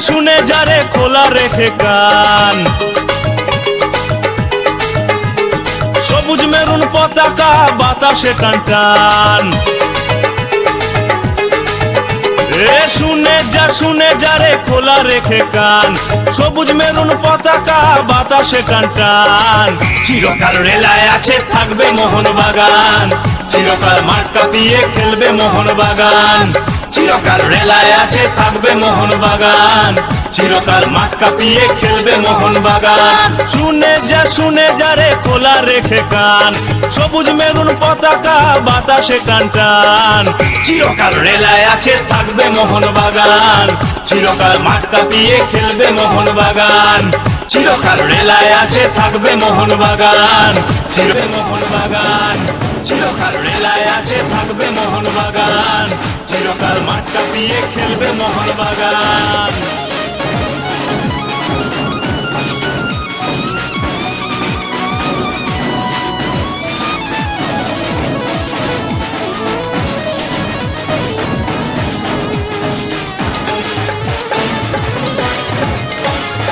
শুনে যারে খোলা রেখে কান সবুজ মেরুন পতাকা বাতাসে টান টান শুনে যারে খোলা রেখে কান সবুজ মেরুন পতাকা বাতাসে টান টান চিরকাল রেলায় আছে থাকবে মোহনবাগান চিরকাল মাঠ কাঁপিয়ে খেলবে মোহনবাগান চিরকাল রেলায় আছে থাকবে মোহনবাগান চিরকাল মাঠ কাঁপিয়ে খেলবে মোহনবাগান শুনে যারে খোলা রেখে কান সবুজ মেরুন পতাকা বাতাসে টান টান চিরকাল রেলায় আছে থাকবে মোহনবাগান চিরকাল মাঠ কাঁপিয়ে খেলবে মোহনবাগান চিরকাল রেলায় আছে থাকবে মোহনবাগান মোহনবাগান চিরকাল রেলায় আছে থাকবে মোহনবাগান চিরকাল মাঠ কাঁপিয়ে খেলবে মোহনবাগান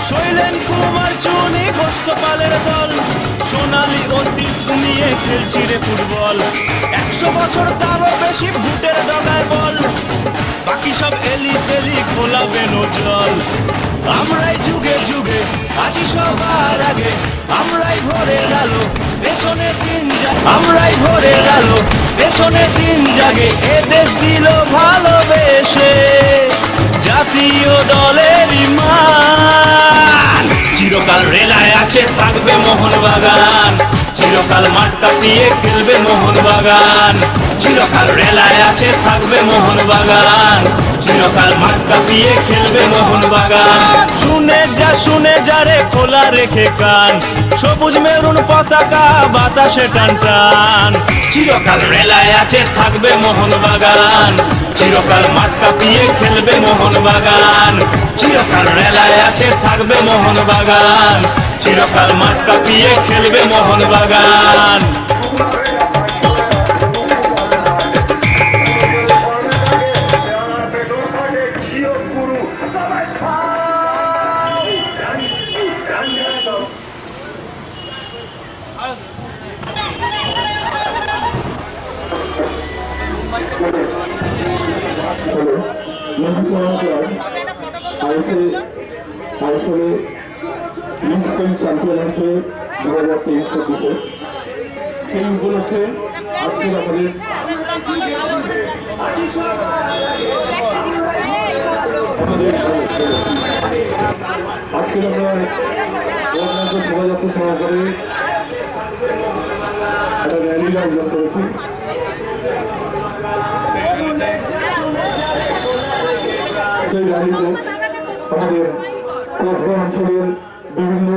শৈলেন কুমার চুনি গোষ্ঠপালের দল সোনালী অতীত নিয়ে খেলছি রে ফুটবল 100 বছর তারও বেশি ভুটের ডগায় বল বাকি সব এলি তেলি খোলাবে নজল আমরাই যুগে যুগে আছি সবার আগে আমরাই ভোরের আলো পেছনে দিন আমরাই ভোরের আলো পেছনে দিন জাগে এ দেশ দিল ভালোবেসে জাতীয় দলের মান চিরকাল রেলায় আছে থাকবে মোহনবাগান চিরকাল মাঠ কাঁপিয়ে খেলবে মোহনবাগান চিরকাল রেলায় আছে থাকবে মোহনবাগান চিরকাল মাঠ কাঁপিয়ে খেলবে মোহনবাগান শুনে যারে খোলা রেখে কান সবুজ মেরুন পতাকা বাতাসে টান টান চিরকাল রেলায় আছে থাকবে মোহনবাগান চিরকাল মাঠ কাঁপিয়ে খেলবে মোহনবাগান চিরকাল রেলায় আছে থাকবে মোহনবাগান চিরকাল মাঠ কাঁপিয়ে খেলবে মোহনবাগান চ্যাম্পিয়ন হচ্ছে 2023-24 সেই উপলক্ষে আজকে আমাদের আমরা শোভাযাত্রা সহকারে একটা র্যালির আয়োজন করেছি সেই র্যালিতে আমাদের কসবা অঞ্চলের বিভিন্ন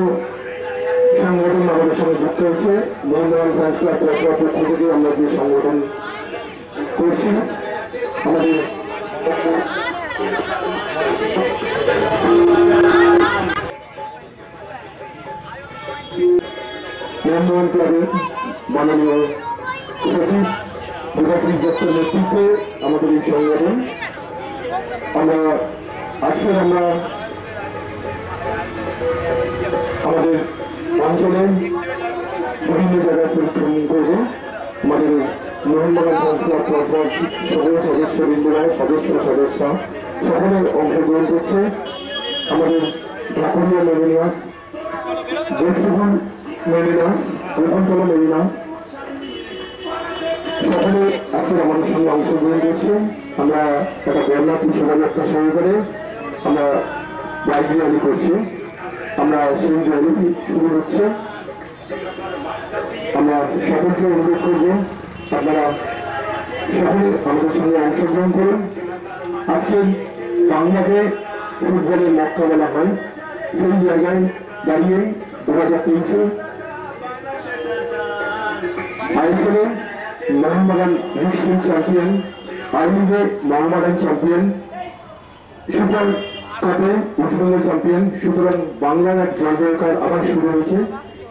সংগঠন আমাদের সঙ্গে যুক্ত হয়েছে মোহনবাগান ফ্যান্স ক্লাব কসবার পক্ষ থেকে আমরা যে সংগঠন করছি আমাদের মোহনবাগান ক্লাবের মাননীয় সচিব দেবাশিস দত্তের নেতৃত্বে আমাদের এই সংগঠন আমরা আজকে আমাদের অঞ্চলে বিভিন্ন জায়গায় পরিশ্রম করব আমাদের মোহনবাগান ফ্যান্স ক্লাব কসবার সকল সদস্যবৃন্দরা সদস্য সকলের অংশগ্রহণ করছে আমাদের ঢাকুরিয়া মেরিনাস বেসপুকুর মেরিনাস রূপন্তলা মেরিনাস সকলে আজকে আমাদের সঙ্গে অংশগ্রহণ করছে আমরা একটা বর্ণাঢ্য শোভাযাত্রা সহকারে আমরা বাইক র্যালি করছি আমরা সেই র্যালি শুরু হচ্ছে আমরা সকলকে অনুরোধ করব আপনারা সকলে আমাদের সঙ্গে অংশগ্রহণ করুন আজকে বাংলাকে ফুটবলের মক্কা বলা হয় সেই জায়গায় দাঁড়িয়ে 2023-এ আইএসএলে মোহনবাগান লিগ চ্যাম্পিয়ন আই লিগে মোহনবাগান চ্যাম্পিয়ন সুপার কাপে ইস্টবেঙ্গল চ্যাম্পিয়ন সুতরাং বাংলার এক জয়জয়কার আবার শুরু হয়েছে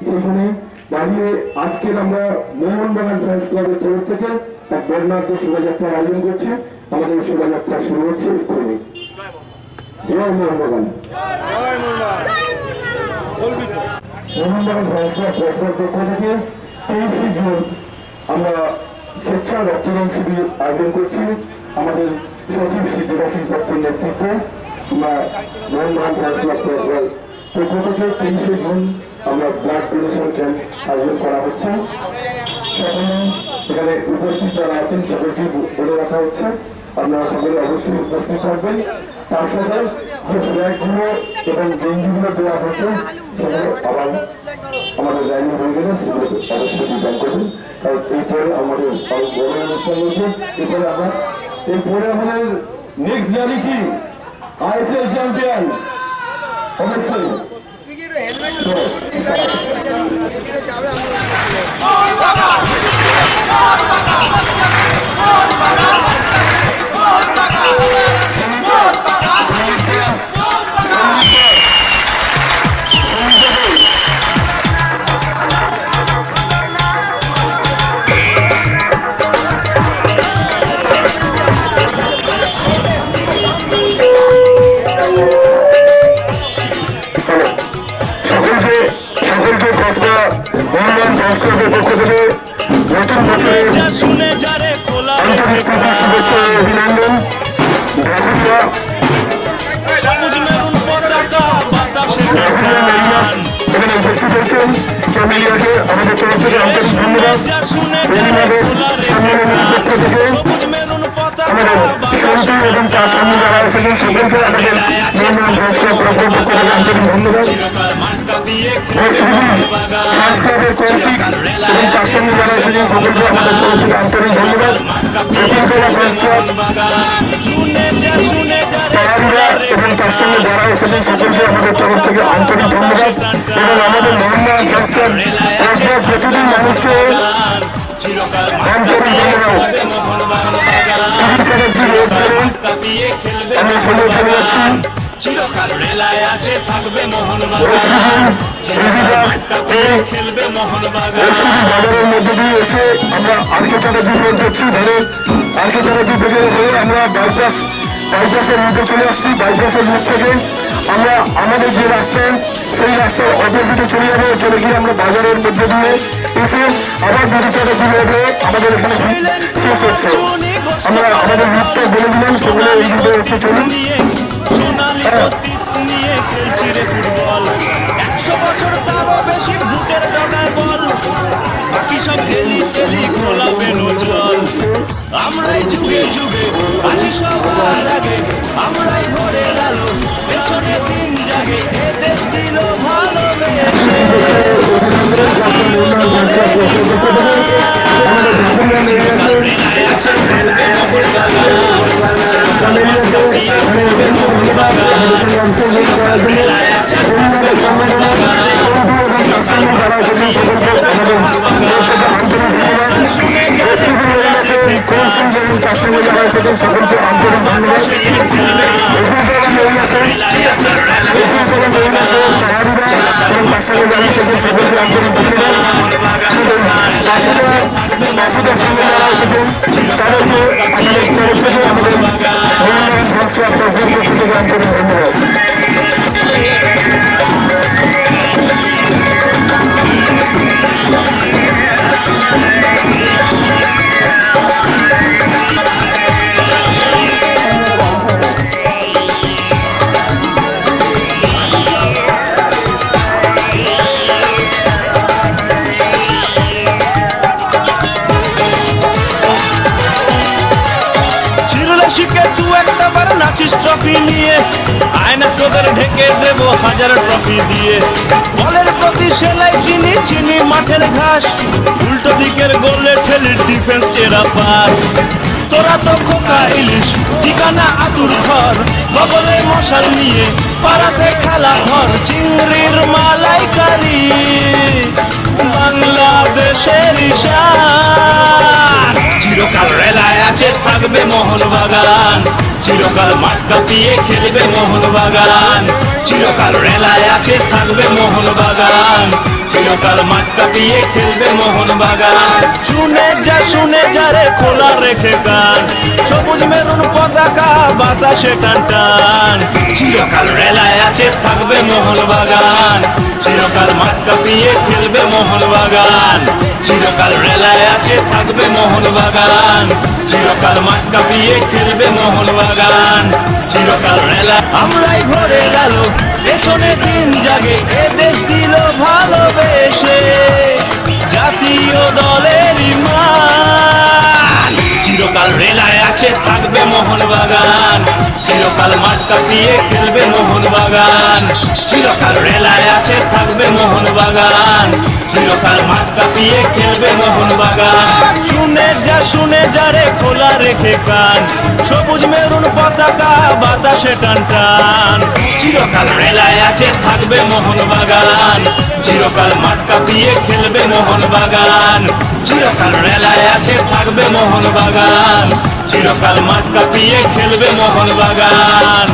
সেখানে দাঁড়িয়ে আজকের আমরা মোহনবাগান ফ্যান্স ক্লাবের তরফ থেকে এক বর্ণাঢ্য শোভাযাত্রার আয়োজন করছে আমাদের শোভাযাত্রা শুরু হচ্ছে এক্ষুনি জয় মোহনবাগান। মোহনবাগান ফ্যান্সরা পৌরসভার পক্ষ থেকে 23শে জুন আমরা স্বেচ্ছা রক্তদান শিবির আয়োজন করছি। আমাদের সচিব শ্রী দেবাশিস দত্তের নেতৃত্বে আমরা মোহনবাগান ফ্যান্সরা পৌরসভার পক্ষ থেকে 23শে জুন আমরা ব্লাড ডোনেশন ক্যাম্প আয়োজন করা হচ্ছে। সকলে এখানে উপস্থিত যারা আছেন সকলকে বলে রাখা হচ্ছে আপনারা সকলে অবশ্যই উপস্থিত থাকবেন। তার সাথে যে ফ্ল্যাগগুলো এবং গেঞ্জিগুলো দেওয়া হচ্ছে সেগুলো আবার আমাদের র্যালি হয়ে গেলে সেগুলো অবশ্যই রিটার্ন করবেন। কারণ এরপরে আমাদের আরো বড় অনুষ্ঠান রয়েছে। এরপরে আমাদের নেক্সট র্যালি কি আইএসএল চ্যাম্পিয়ন অবশ্যই অভিনন্দন। এখানে উপস্থিত হয়েছেন ক্যামেলিয়াকে আমাদের তরফ থেকে আন্তরিক ধন্যবাদ। সম্মেলনের পক্ষ থেকে আমাদের সমিতি এবং তার সঙ্গে যারা এসেছেন সকলকে আমাদের মোহনবাগান ফ্যান্স ক্লাব পৌরসভার পক্ষ থেকে আন্তরিক ধন্যবাদ। ফ্যান্স ক্লাবের কৌশিক এবং তার সঙ্গে যারা এসেছেন সকলকে আমাদের তরফ থেকে আন্তরিক ধন্যবাদ। প্রতিমতলা ফ্যান্স ক্লাব তারাবিরা এবং তার সঙ্গে যারা এসেছেন সকলকে আমাদের তরফ থেকে আন্তরিক ধন্যবাদ। এবং আমাদের মোহনবাগান ফ্যান্স ক্লাব পৌরসভার প্রতিটি মানুষকে আন্তরিক ধন্যবাদ। আমরা সোজা চলে যাচ্ছি বাজারের মধ্যে দিয়ে এসে আমরা আর্কেচারা দিয়ে যাচ্ছি। ধরে আর্কেচারা দিয়ে থেকে হয়ে আমরা বাইপাসের রুটে চলে আসছি। বাইপাসের রুট থেকে আমরা আমাদের যে রাস্তা সেই রাস্তার অপোজিটে চলে যাবো। চলে গিয়ে আমরা বাজারের মধ্যে দিয়ে এসে আবার বিবেচনা দিয়ে আমাদের এখানে শেষ হচ্ছে। আমরা আমাদের রুটটা বলে দিলাম, সেগুলো এই রুটে হচ্ছে চলুন। 100 বছর তারও বেশি ভূতের ডগায় বল, বাকি সব গেলি তেলি খোলাবে নজল। আমরাই যুগে যুগে আছি সবার আগে, আমরাই ভরে গেল পেছনে দিন জাগে। এ দেশ দিল ভালোবেসে সকলকে আন্তরিক ধন্যবাদ। ট্রফি নিয়ে আয়না তোদের ঢেকে দেব 1000 ট্রফি দিয়ে। বলের প্রতি সেলাই চিনি চিনি মাঠের ঘাস, উল্টো দিকের গোলে ঠেলি ডিফেন্স চেরা পাস। তোরা তো খোকা ইলিশ ঠিকানা আতুর ঘর, বগলে মশাল নিয়ে পাড়াতে খেলা ধর চিংড়ির মালাইকারি, বাংলাদেশের ঈশান। চিরকাল রেলায় আছে থাকবে মোহনবাগান, চিরকাল মাঠ কাঁপিয়ে খেলবে মোহনবাগান। চিরকাল রেলায় আছে থাকবে মোহনবাগান, চিরকাল মাঠ কাঁপিয়ে খেলবে মোহনবাগান। শুনে যা রে খোলা রেখে কান, সবুজ মেরুন পতাকা বাতাসে টান টান। চিরকাল রেলায় আছে থাকবে মোহনবাগান, চিরকাল মাঠ কাঁপিয়ে খেলবে মোহনবাগান। চিরকাল রেলায় আছে থাকবে মোহনবাগান, চিরকাল মাঠ কাঁপিয়ে খেলবে মোহনবাগান। চিরকাল রেলা আমরাই ভরে গেল পেছনে দিন জাগে, এ দেশ দিল ভালোবেসে জাতীয় দলের মান। চিরকাল রেলায় আছে থাকবে মোহনবাগান, চিরকাল মাঠ কাঁপিয়ে খেলবে মোহনবাগান। চিরকাল রেলায় আছে থাকবে মোহনবাগান, চিরকাল মাঠ কাঁপিয়ে খেলবে মোহনবাগান। শুনে যা রে খোলা রেখে কান, সবুজ মেরুন পতাকা বাতাসে টান টান। চিরকাল রেলায় আছে থাকবে মোহনবাগান, চিরকাল মাঠ কাঁপিয়ে খেলবে মোহনবাগান। চিরকাল রেলায় আছে থাকবে মোহনবাগান, চিরকাল মাঠ কাঁপিয়ে খেলবে মোহনবাগান।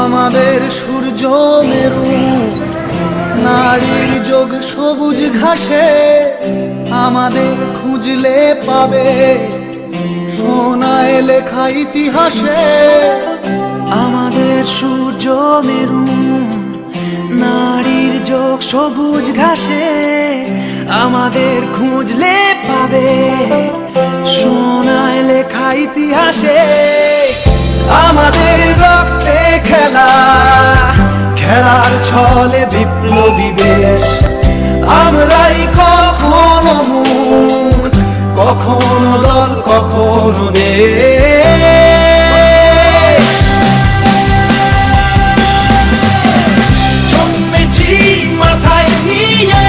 আমাদের সূর্য মেরু, নারীর যোগ সবুজ ঘাসে, আমাদের খুঁজলে পাবে সোনায় লেখা ইতিহাসে। আমাদের সূর্য মেরু, নারীর যোগ সবুজ ঘাসে, আমাদের খুঁজলে পাবে সোনায় লেখা ইতিহাসে। আমাদের রক্তে খেলা, খেলার ছলে বিপ্লবী বেশ, আমরাই কখনো মুখ, কখনো দল, কখনো দেশ। জন্মেছি মাথায় নিয়ে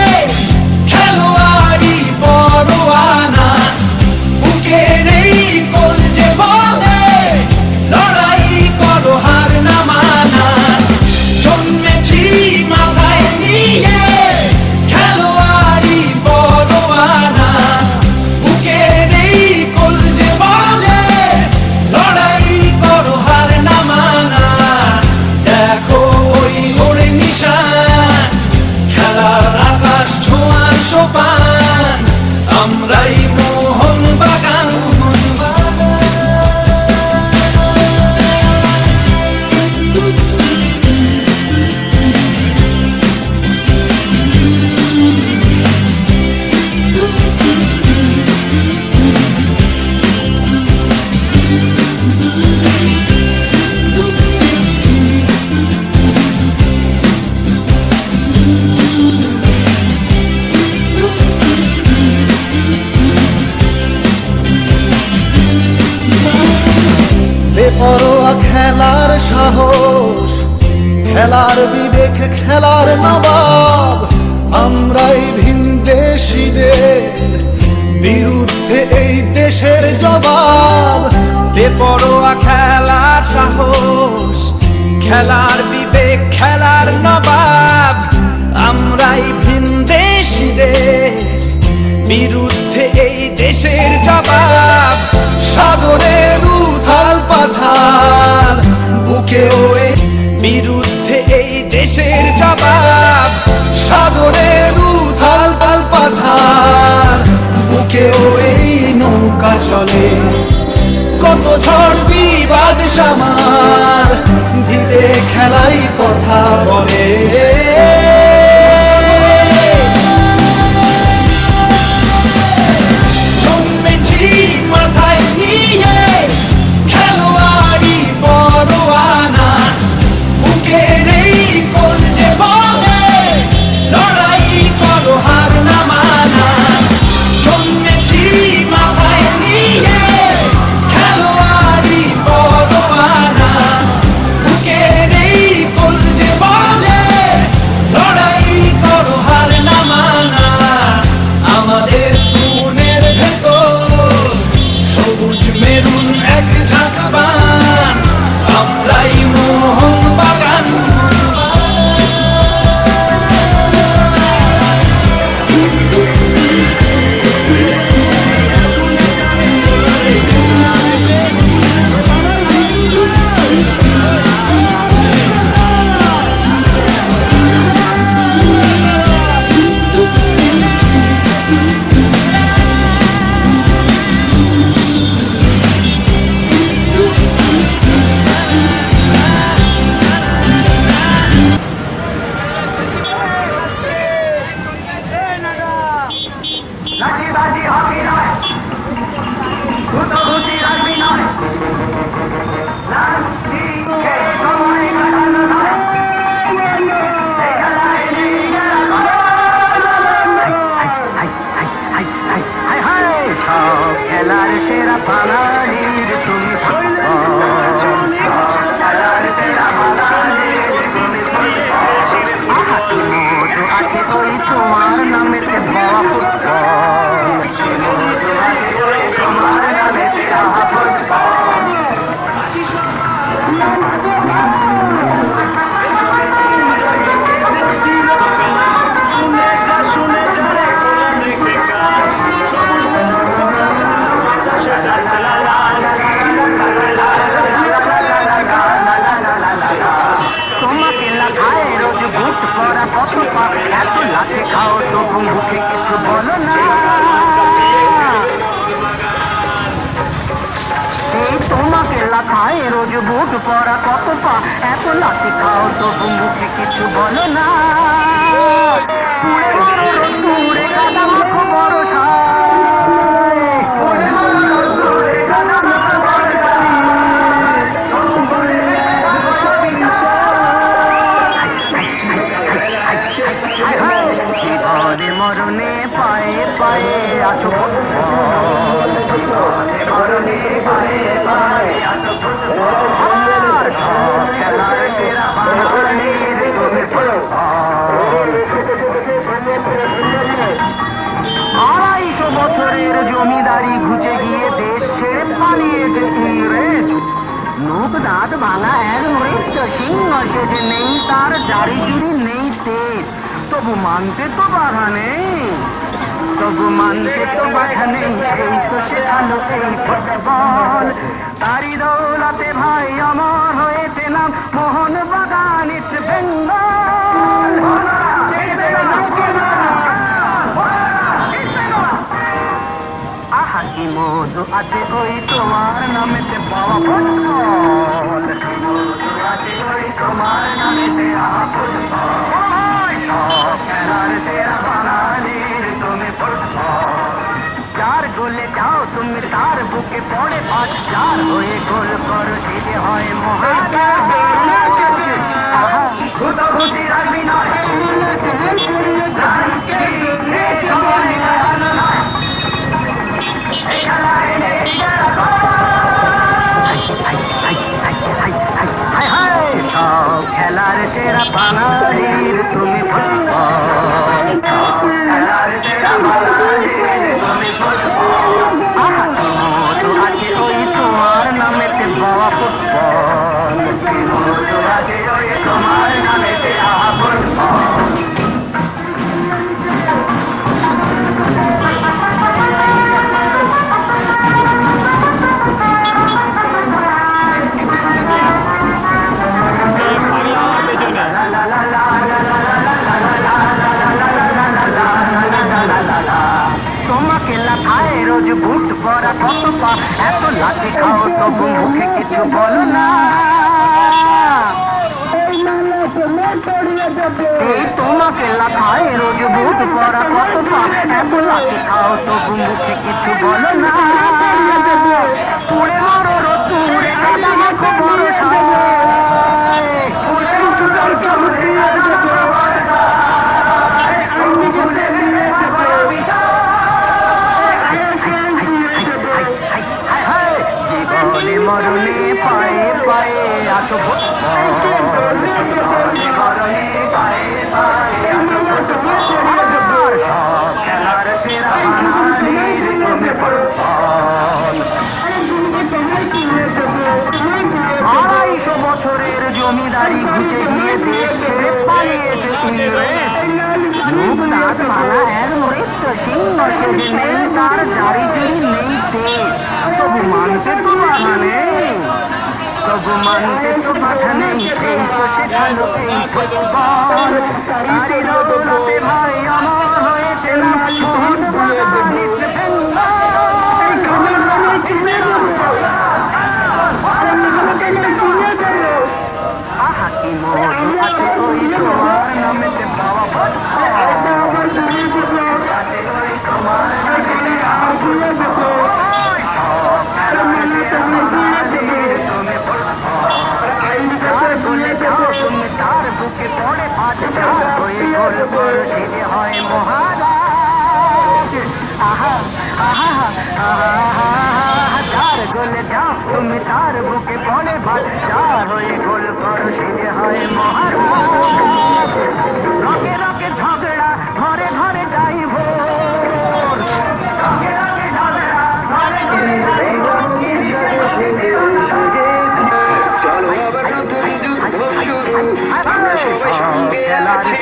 খেলোয়াড়ি পরোয়ানা, বুকে নেই কলজে বলে লড়াই করো হার না মানা। জন্মেছি মাথায় নিয়ে খেলোয়াড়ি পরোয়ানা, বুকে নেই কলজে বলে লড়াই করো হার না মানা। দেখো ওই ওড়ে নিশান, খেলার আকাশ ছোঁয়ার সোপান, আমরাই মোহনবাগান। বেপরোয়া খেলার সাহস, খেলার বিবেক, খেলার নবাব, আমরাই ভিনদেশীদের বিরুদ্ধে এই দেশের জবাব। বেপরোয়া খেলার সাহস, খেলার বিবেক, খেলার নবাব, আমরাই ভিনদেশীদের বিরুদ্ধে এই দেশের জবাব। সাগরের উথাল পাথাল বুকে ওই বিরুদ্ধে এই দেশের জবাব। সাগরের উথাল পাথাল বুকে ওই নৌকা চলে, কত ঝড় বিবাদ সামার দিতে খেলাই কথা বলে। জন্মেছি মাথায় নিয়ে খেলোয়াড়ি পরোয়ানা, বুকে নেই কলজে বলে লড়াই করো হার না মানা। জন্মেছি মাথায় নিয়ে খেলোয়াড়ি পরোয়ানা, মেরুন এক ঝাঁক বান, আমরাই মোহনবাগান। খেলার সেরা বাঙালির তুমি তোমার নামেতে তোমাকে লাগায় রোজ বুট পরা কত পা, এত লাঠি খাও তবু মুখে কিছু বলো না। এই তোমাকে লাগায় রোজ বুট পরা কত পা, এত লাঠি খাও তবু মুখে কিছু বলো না। পুড়ে বড় রোদ্দুরে কাদা মাখো বড় মরণে পায়ে পায়ে আছো, মরণে পায়ে পায়ে আছো, খেলার সেরা বাঙালির তুমি আড়াইশো বছরের জমিদারি ঘুচে গিয়ে দেশ ছেড়ে পালিয়েছে ইংরেজ। মুখ দাঁত ভাঙা এক মৃত্য সিংহ সেজে নেই তার জারি জুড়ি নেই তেজ, তবু মানতে তো বাধা নেই, তবু মানতে তো বাধা নেই, এই তো শেখালো এই ফুটবল। তারি দৌলাতে ভাই আমার হয়েছে নাম মোহনবাগান ইস্ট বেঙ্গল। আহা কি মধু আছে ওই তোমার নামেতে পাওয়া ফুটবল, আছে ওই তোমার নামেতে আহা ফুটবল। খেলার সেরা বাঙালির তুমি ফুটবল, যার গোলে যাও তুমি তার বুকে পড়ে পাঁচ, যার হয়ে গোল করো সেটা হয় মহান। ঘুটাঘুটি রাখবি নয়, খেলার সেরা বাঙালির তুমি ফুটবল, খেলার সেরা বাঙালির তুমি ফুটবল। আহা আছে ওই তোমার নামেতে বাবা ফুটবল, আছে ওই তোমার নামেতে আহা ফুটবল। তোমাকে লাগায় রোজ বুট পরা কত পা, এত লাঠি খাও তবু মুখে কিছু বলো না। এই তোমাকে লাগায় রোজ বুট পরা কত পা, এত লাঠি খাও তবু মুখে কিছু বলো না। পুড়ে মরো রোদ্দুরে কাদা মাখো বড় মরণে পায়ে পায়ে আছো মরণে পায়ে পায়ে খেলার সেরা বাঙালির তুমি ফুটবল। 250 বছরের জমিদারি ঘুচে গিয়ে দেশ ছেড়ে পালিয়েছে ইংরেজ। লোকনাথ মালা এক মৃত্য সিংহ সেজে নেই তার জারি জুড়ি নেই দেশ। তবু মানতে তো বাধা নেই, তবু মানতে তো বাধা নেই, এই তো শেখালো এই ফুটবল। তারি দৌলতে ভাই আমার হয়েছে না শহীদ বাঙালির আহা কি মধু আছে ওই তোমার নামেতে বাবা তুমি তার বুকে পড়ে পাঁচ হয় মহারাজ। আহা আহা চার গোলে যাও তুমি তার বুকে পড়ে বাদশাহ হয়ে গোল করো সেজে হয় মহারাজ। রকে রকে ঝগড়া ঘরে ঘরে যাইব, রকে রকে ঝগড়া ঘরে ঘরে যাইব। চলো আবার নতুন যুদ্ধ শুরু, আমরা সবাই সঙ্গে আছি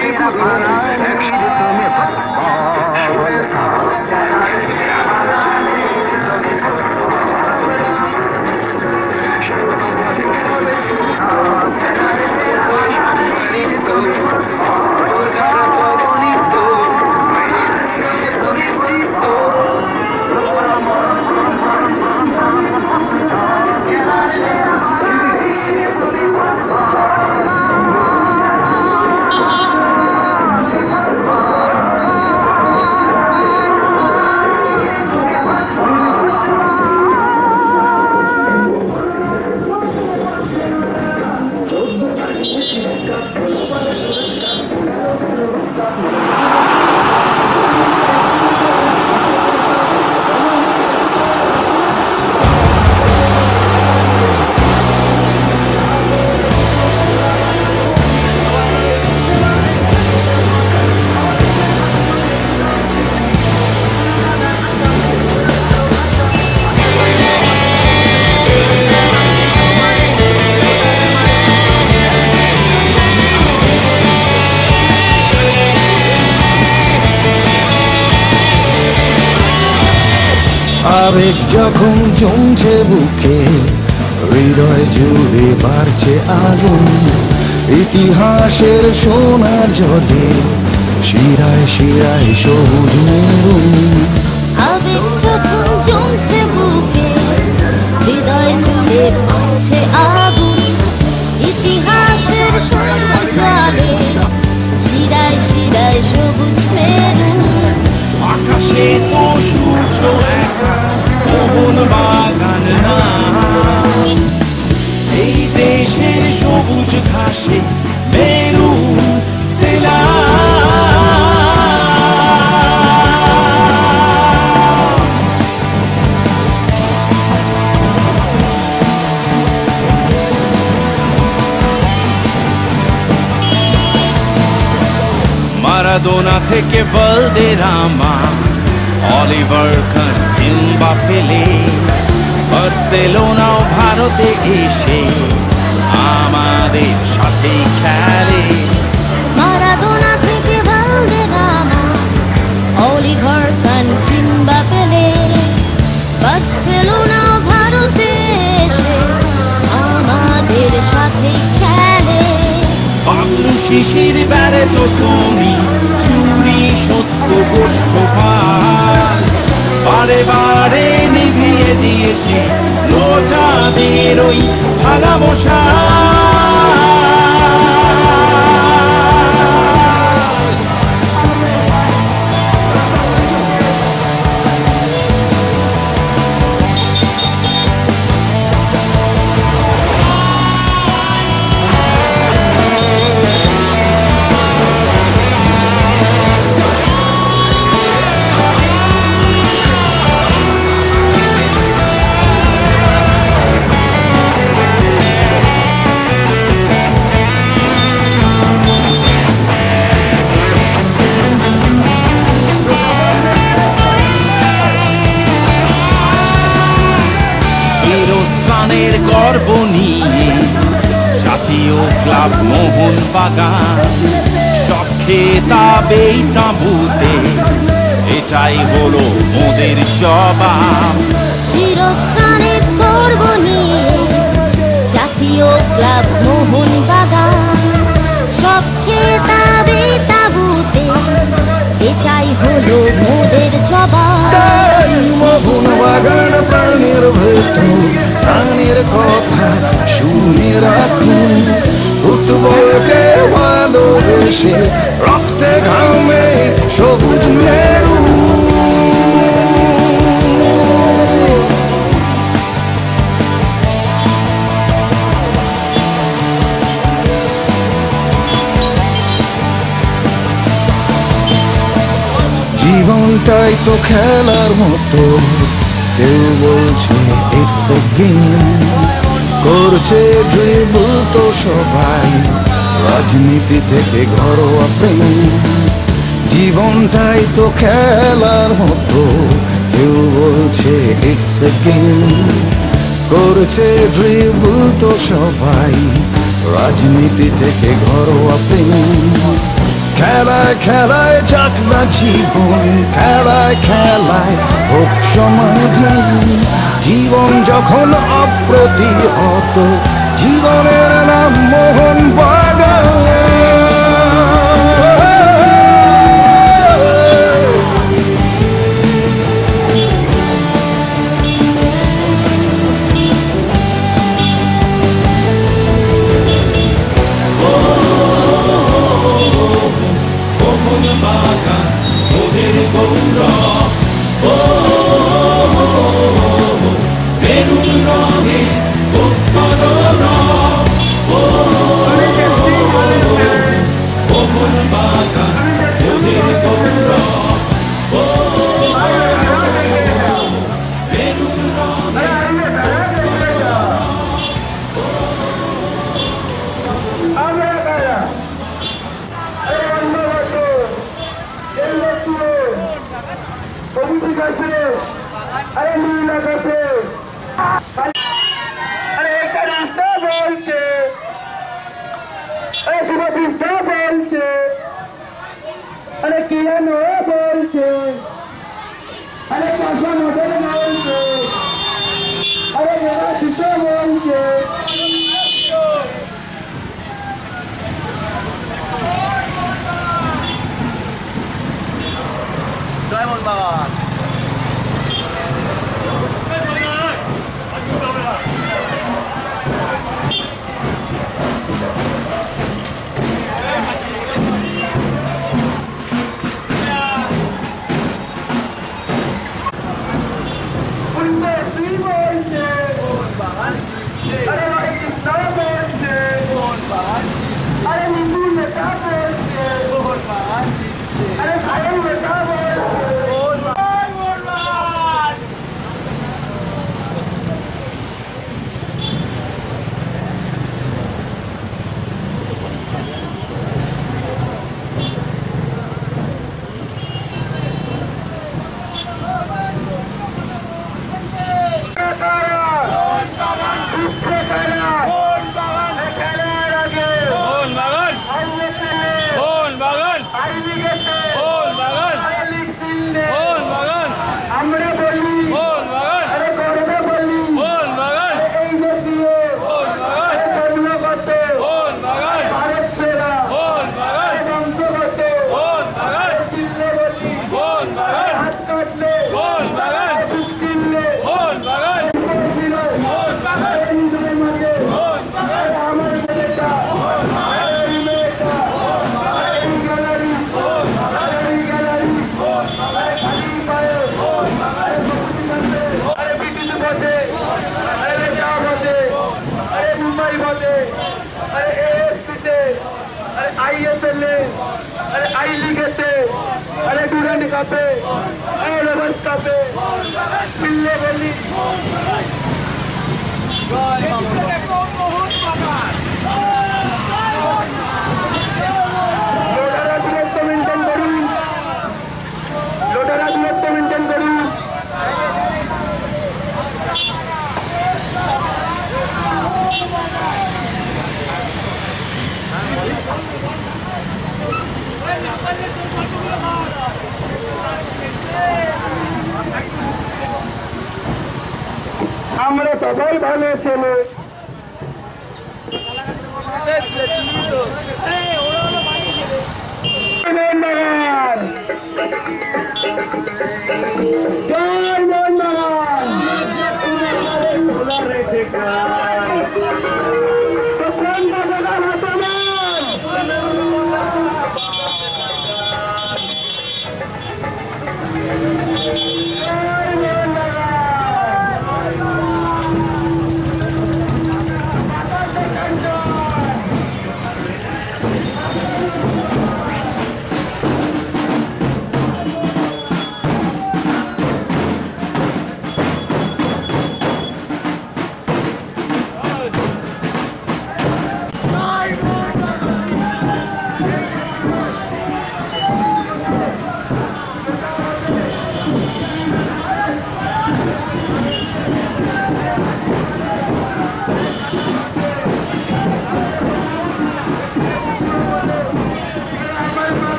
আবেগ যখন জমছে বুকে, হৃদয় জুড়ে বাড়ছে আগুন, ইতিহাসের সোনা জলে শিরায় শিরায় সবুজ মেরুন। আবেগ যখন জমছে বুকে, হৃদয় জুড়ে বাড়ছে আগুন, ইতিহাসের সোনা জলে শিরায় শিরায় সবুজ মেরুন। আকাশে তো সূর্য একা, মোহন বাগান না, এই দেশের সবুজ ঘাসে মেরুন সেলা। মারাদোনা থেকে ভালদেরামা, অলিভার খান কিংবা পেলে, বার্সেলোনাও ভারতে এসে আমাদের সাথে খেলে। মারাদোনা থেকে ভালদেরামা, অলিভার কান কিংবা পেলে, বার্সেলোনাও ভারতে এসে আমাদের সাথে খেলে। বাংলু শিশির ব্যারেটো সোনি, চুরি সত্য গোষ্ঠ পাল, বারে বারে নিভিয়ে দিয়েছে রোজাদের ওই ভালোবাসা। প্রাণের গর্ব নিয়ে জাতীয় ক্লাব মোহনবাগান সব খেতাবেই তাঁবুতে এটাই হলো মোদের জবাব। চিরস্থানের গর্ব নিয়ে জাতীয় ক্লাব মোহনবাগান সব খেতাবে তাঁবুতে এটাই হলো মোদের জবাব। তাই মোহনবাগান প্রাণের ভেতর প্রাণের কথা শুনে রাখুন। ফুটবলকে ভালোবেসে রক্তে ঘামে সবুজ মেরু। জীবনটাই তো খেলার মতো, কেউ বলছে ইটস এ গেম, করছে ড্রিবল তো সবাই, রাজনীতি থেকে ঘরোয়া প্রেম। জীবনটাই তো খেলার মতো, কেউ বলছে ইটস এ গেম, করছে ড্রিবল তো সবাই, রাজনীতি থেকে ঘরোয়া প্রেম। খেলায় খেলায় যাক না জীবন, খেলায় খেলায় হোক সমাধান। জীবন যখন অপ্রতিহত, জীবনের নাম মোহনবাগান। अरे किया नो बोलছে अरे पासा मोटर बोलছে अरे मेरा शिशो बोलছে জয় মোহনবাগান। কাপে রবার্ট কাপে মিললে বলি লোটারা দূরত্ব মেনটেন করুন, লোটারা দূরত্ব মেনটেন করুন। ওই ভালো ছেলে জয় মোহনবাগান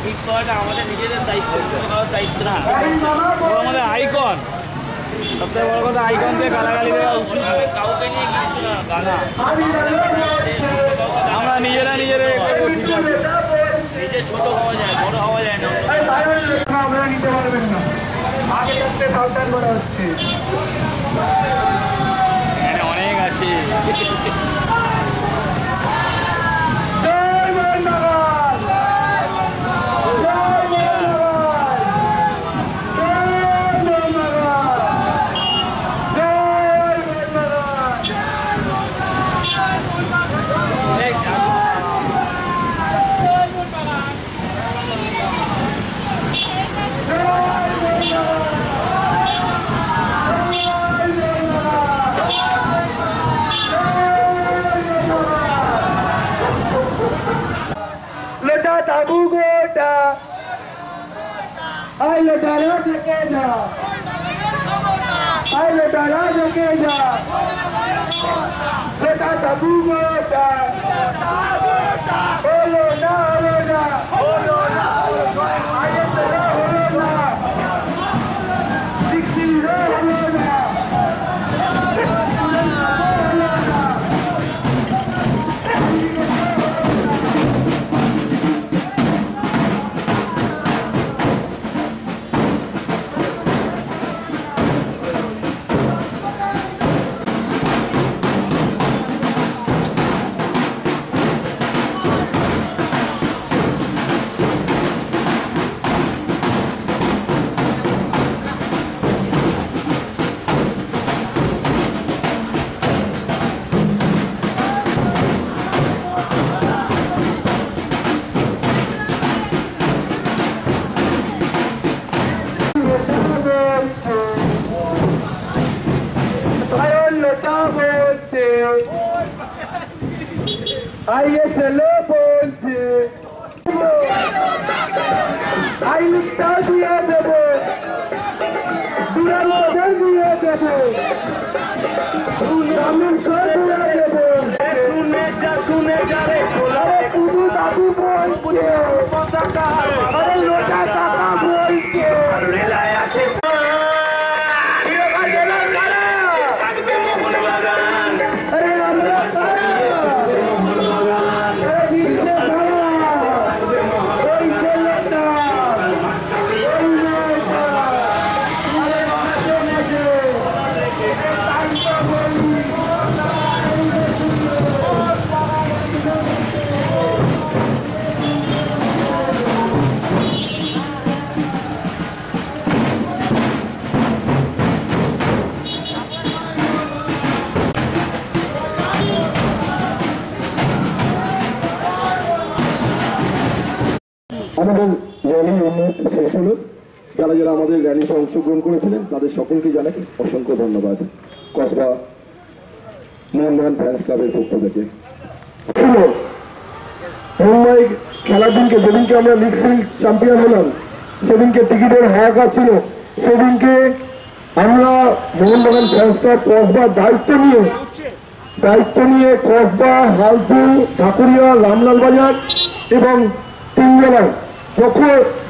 ঠিক করাটা আমাদের নিজেদের দায়িত্ব, দায়িত্ব না, আমাদের আইকন। সবথেকে বড় কথা, আইকন দিয়ে গালাগালি দেওয়া উচিত কাউকে নিয়ে কিছু না, গানা আমরা নিজেরা নিজেরা নিজে ছোট হওয়া যায়, বড় হওয়া যায় না। আপনারা নিতে পারবেন না, আগে থাকতে সাবধান করা হচ্ছে। অনেক আছে। Tabu gota, ay lo dará de queda, ay lo dará de queda, leta tabu gota, olo na, ay lo dará, dixi rola. Ahí se lo ponche. শিক্ষা দিয়ে দেবো, দিয়ে দেবো, গ্রামের সব দিয়ে দেবো। শুনে যারে পুরো দাদু বলছে, আরে লোটা কাকা বলছে, রেলায় আছে থাকবে মোহনবাগান। আরে আমরা আমাদের র্যালি শেষ হলো। যারা যারা আমাদের র্যালিতে অংশগ্রহণ করেছিলেন তাদের সকলকে জানাই অসংখ্য ধন্যবাদ কসবা মোহনবাগান ফ্যান্স ক্লাবের পক্ষ থেকে। মুম্বাই খেলার দিনকে যেদিনকে আমরা লিগ সিরিজ চ্যাম্পিয়ন হলাম সেদিনকে টিকিটের হাহাকার ছিল। সেদিনকে আমরা মোহনবাগান ফ্যান্স ক্লাব কসবা দায়িত্ব নিয়ে কসবা, হালপুর, ঢাকুরিয়া, রামলাল বাজার এবং তিনজেলায়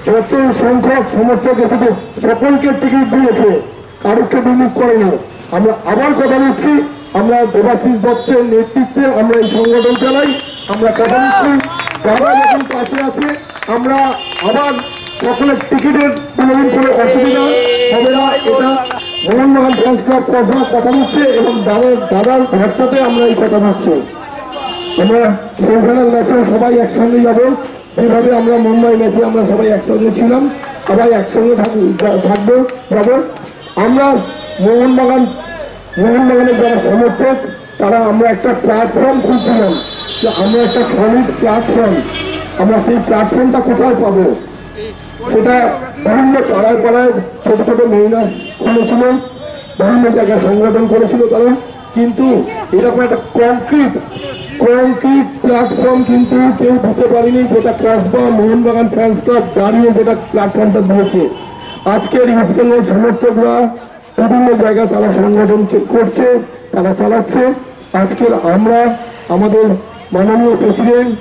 যত সংখ্যক সমর্থক এসেছে সকলকে টিকিট দিয়েছে, কারোকে বিমুখ করেনি। আমরা আবার কথা দিচ্ছি, আমরা দেবাশিস দত্তের নেতৃত্বে আমরা এই সংগঠন চালাই। আমরা কথা দিচ্ছি যারা যখন পাশে আছে আমরা আবার সকলের টিকিটের কোনোদিন কোনো অসুবিধা হবে না। এটা মোহনবাগান ফ্যান্স ক্লাব কসবা কথা দিচ্ছে এবং দাদার হোয়াটসঅ্যাপে আমরা এই কথা দিচ্ছি। আমরা সেমিফাইনাল ম্যাচে সবাই একসঙ্গে যাবো, যেভাবে আমরা মুম্বাই ম্যাচে আমরা সবাই একসঙ্গে ছিলাম, সবাই একসঙ্গে থাকবো যাবো। আমরা মোহনবাগানের যারা সমর্থক তারা আমরা একটা প্ল্যাটফর্ম খুঁজছিলাম যে আমরা একটা সলিড প্ল্যাটফর্ম, আমরা সেই প্ল্যাটফর্মটা কোথায় পাবো। সেটা বিভিন্ন পাড়ায় পাড়ায় ছোট ছোট মেইনাস খুলেছিল, বিভিন্ন জায়গায় সংগঠন করেছিল তারা, কিন্তু এরকম একটা কংক্রিট প্ল্যাটফর্ম কিন্তু কেউ দিতে পারেনি, যেটা কসবা মোহনবাগান ফ্যান্স ক্লাব দাঁড়িয়ে যেটা প্ল্যাটফর্মটা দিয়েছে। আজকের ইস্ট বেঙ্গল সমর্থকরা বিভিন্ন জায়গায় তারা সংগঠন করছে, তারা চালাচ্ছে। আজকের আমরা আমাদের মাননীয় প্রেসিডেন্ট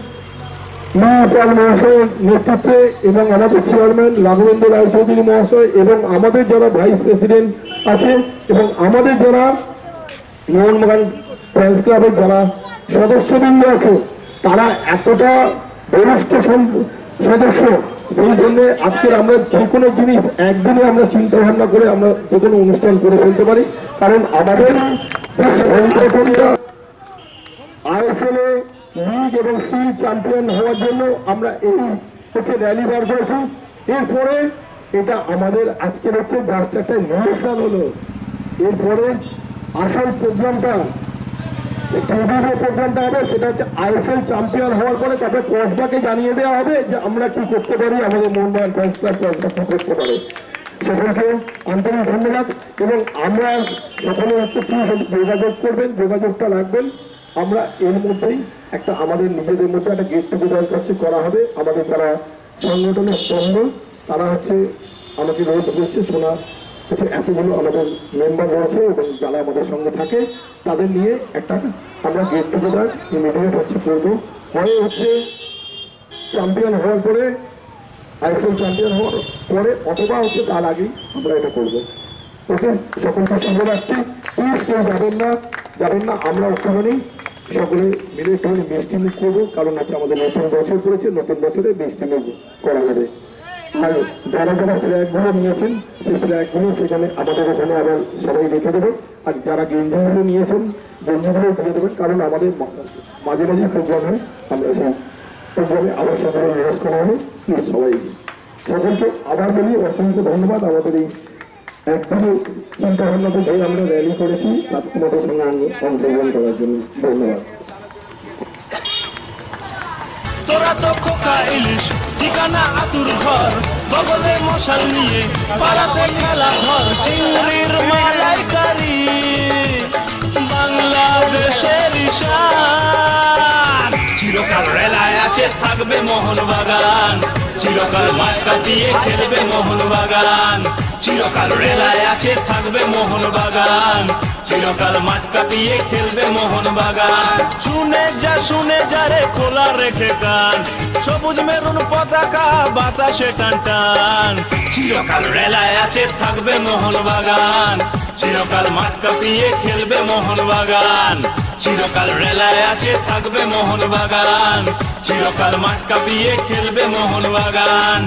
মহাপাল মহাশয়ের নেতৃত্বে এবং আমাদের চেয়ারম্যান রাঘবেন্দ্র রায়চৌধুরী মহাশয় এবং আমাদের যারা ভাইস প্রেসিডেন্ট আছে এবং আমাদের যারা মোহনবাগান ফ্যান্স ক্লাবের যারা সদস্যবৃন্দ আছে তারা এতটা বরিষ্ঠ সদস্য, সেই জন্য আজকের আমরা যে কোনো জিনিস একদিনে আমরা চিন্তা ভাবনা করে আমরা যে কোনো অনুষ্ঠান করে ফেলতে পারি। কারণ আমাদের সংগঠনটা আইএসএল এ লিগ এবং সিরিজ চ্যাম্পিয়ন হওয়ার জন্য আমরা এই র্যালি বার করেছি। এরপরে এটা আমাদের আজকের জাস্ট একটা নির্দেশন হলো। এরপরে আসল প্রোগ্রামটা হবে, সেটা হচ্ছে আইএসএল চ্যাম্পিয়ন হওয়ার পরে তারপরে কসবাকে জানিয়ে দেওয়া হবে যে আমরা কি করতে পারি, আমাদের মোহনবাগান ফ্যান্স ক্লাব কসবা কি করতে পারে। সকলকে আন্তরিক ধন্যবাদ এবং আমরা সকলে যোগাযোগ করবেন, যোগাযোগটা রাখবেন। আমরা এর মধ্যেই একটা আমাদের নিজেদের মধ্যে একটা গেট টুগেদার করা হবে। আমাদের যারা সংগঠনের স্তম্ভ তারা আমাকে রোধ করছে, শোনা এতগুলো আমাদের মেম্বার রয়েছে এবং যারা আমাদের সঙ্গে থাকে তাদের নিয়ে একটা আমরা গেট টুগেদার ইমিডিয়েট করবো। হয় চ্যাম্পিয়ন হওয়ার পরে, আইএসএল চ্যাম্পিয়ন হওয়ার পরে, অথবা তার আগেই আমরা এটা করবো। ওকে, সকলকে শুভরাত্রি। প্লিজ কেউ যাবেন না, আমরা ওখানে সকলে মিলে একটুখানি মিষ্টি মুখ করবো, কারণ আমাদের নতুন বছর পড়েছে, নতুন বছরে মিষ্টি মুখ করা হবে। আর যারা যারা ফ্ল্যাগগুলো নিয়েছেন সেই ফ্ল্যাগগুলো সেখানে আমাদের ওখানে আবার সবাই রেখে দেবে। আর যারা গেঞ্জিগুলো নিয়েছেন গেঞ্জিগুলো দিয়ে দেবেন, কারণ আমাদের মাঝে মাঝে প্রোগ্রাম হয়, আমরা সেই প্রোগ্রামে আবার সকলে নিরাশ করা হবে। প্লিজ সবাই সকলকে আবার বলি অসংখ্য ধন্যবাদ। আমাদের এই একদিনের চিন্তা ভাবনাতে যে আমরা র্যালি করেছি তোমাদের সঙ্গে অংশগ্রহণ করার জন্য ধন্যবাদ। তোরা তো খোকা ইলিশ, ঠিকানা আতুর ঘর, বগলে মশাল নিয়ে পাড়াতে খেলা ঘর, চিংড়ির মালাইকারি বাংলাদেশের ঈশান। চিরকাল রেলায় আছে থাকবে মোহনবাগান, চিরকাল মাঠ কাঁপিয়ে খেলবে মোহনবাগান, চিরকাল রেলায় আছে থাকবে মোহনবাগান, চিরকাল মাঠ কাঁপিয়ে খেলবে মোহনবাগান। শুনে যা রে খোলা রেখে কান, সবুজ মেরুন পতাকা বাতাসে টান টান, চিরকাল রেলায় আছে থাকবে মোহনবাগান, চিরকাল মাঠ কাঁপিয়ে খেলবে মোহনবাগান, চিরকাল রেলায় আছে থাকবে মোহনবাগান, চিরকাল মাঠ কাঁপিয়ে খেলবে মোহনবাগান।